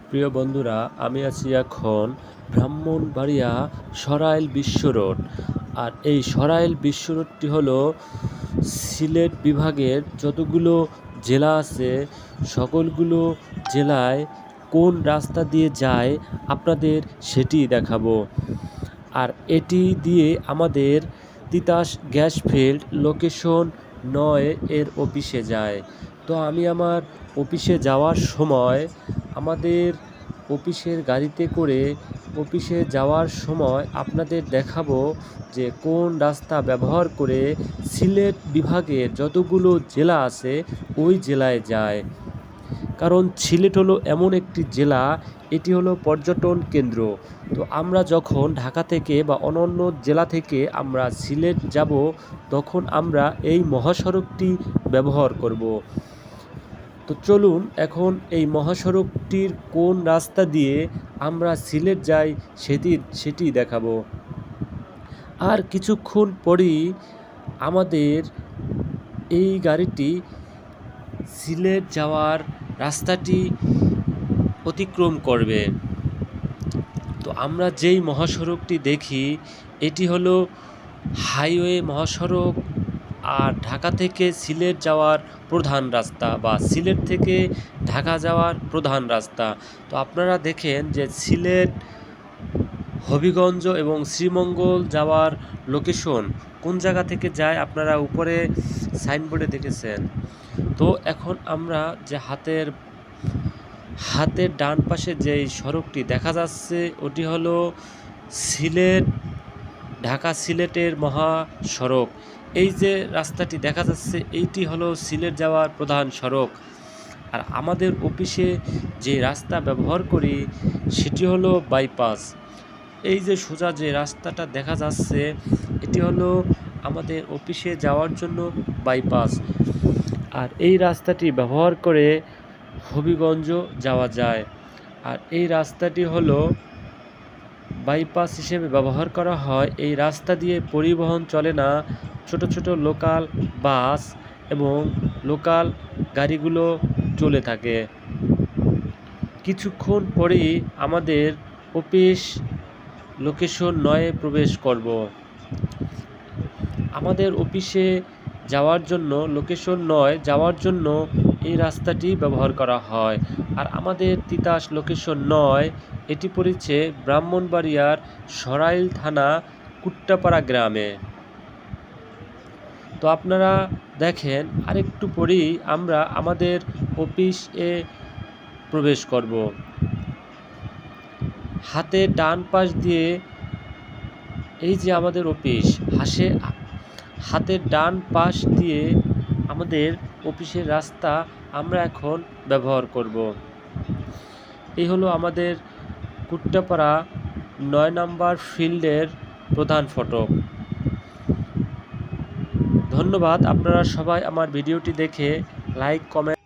প্রিয় বন্ধুরা, আমি আছি এখন ব্রাহ্মণবাড়িয়া সরাইল বিশ্ব রোড। আর এই সরাইল বিশ্ব রোডটি হলো সিলেট বিভাগের যতগুলো জেলা আছে সকলগুলো জেলায় কোন রাস্তা দিয়ে যায় আপনাদের সেটি দেখাবো। আর এটি দিয়ে আমাদের তিতাস গ্যাস ফিল্ড লোকেশন 9 এর অফিসে যায়। তো আমি আমার অফিসে যাওয়ার সময় আমাদের অফিসের গাড়িতে করে অফিসে যাওয়ার সময় আপনাদের দেখাবো যে কোন রাস্তা ব্যবহার করে সিলেট বিভাগের যতগুলো জেলা আছে ওই জেলায় যায়। কারণ সিলেট হলো এমন একটি জেলা, এটি হলো পর্যটন কেন্দ্র। তো আমরা যখন ঢাকা থেকে বা অন্যান্য জেলা থেকে আমরা সিলেট যাব, তখন আমরা এই মহাসড়কটি ব্যবহার করব। তো চলুন এখন এই মহাসড়কটির কোন রাস্তা দিয়ে আমরা সিলেট যাই সেটি দেখাবো। আর কিছুক্ষণ পরেই আমাদের এই গাড়িটি সিলেট যাওয়ার রাস্তাটি অতিক্রম করবে। তো আমরা যেই মহাসড়কটি দেখি এটি হলো হাইওয়ে মহাসড়ক, আর ঢাকা থেকে সিলেট যাওয়ার প্রধান রাস্তা বা সিলেট থেকে ঢাকা যাওয়ার প্রধান রাস্তা। তো আপনারা দেখেন যে সিলেট, হবিগঞ্জ এবং শ্রীমঙ্গল যাওয়ার লোকেশন কোন জায়গা থেকে যায় আপনারা উপরে সাইনবোর্ডে দেখেছেন। তো এখন আমরা যে হাতের ডান পাশে যেই সড়কটি দেখা যাচ্ছে ওটি হলো সিলেট ঢাকা সিলেটের মহাসড়ক। এই যে রাস্তাটি দেখা যাচ্ছে এইটি হলো সিলেট যাওয়ার প্রধান সড়ক। আর আমাদের অফিসে যে রাস্তা ব্যবহার করি সেটি হলো বাইপাস। এই যে সোজা যে রাস্তাটা দেখা যাচ্ছে এটি হলো আমাদের অফিসে যাওয়ার জন্য বাইপাস। আর এই রাস্তাটি ব্যবহার করে হবিগঞ্জ যাওয়া যায়। আর এই রাস্তাটি হলো বাইপাস হিসেবে ব্যবহার করা হয়। এই রাস্তা দিয়ে পরিবহন চলে না, ছোট ছোট লোকাল বাস এবং লোকাল গাড়িগুলো চলে থাকে। কিছুক্ষণ পরেই আমাদের অফিস লোকেশন 9 প্রবেশ করব। আমাদের অফিসে যাওয়ার জন্য লোকেশন 9 যাওয়ার জন্য এই রাস্তাটি ব্যবহার করা হয়। আর আমাদের তিতাস লোকেশন 9 এটি পড়েছে ব্রাহ্মণবাড়িয়ার সরাইল থানা কুট্টাপাড়া গ্রামে। তো আপনারা দেখেন আরেকটু পরেই আমরা আমাদের অফিসে প্রবেশ করব। হাতের ডান পাশ দিয়ে এই যে আমাদের অফিস, হাতের ডান পাশ দিয়ে আমাদের অফিসের রাস্তা আমরা এখন ব্যবহার করব। এই হলো আমাদের কুট্টাপাড়া 9 নম্বর ফিল্ডের প্রধান ফটক। ধন্যবাদ। আপনারা সবাই আমার ভিডিওটি দেখে লাইক, কমেন্ট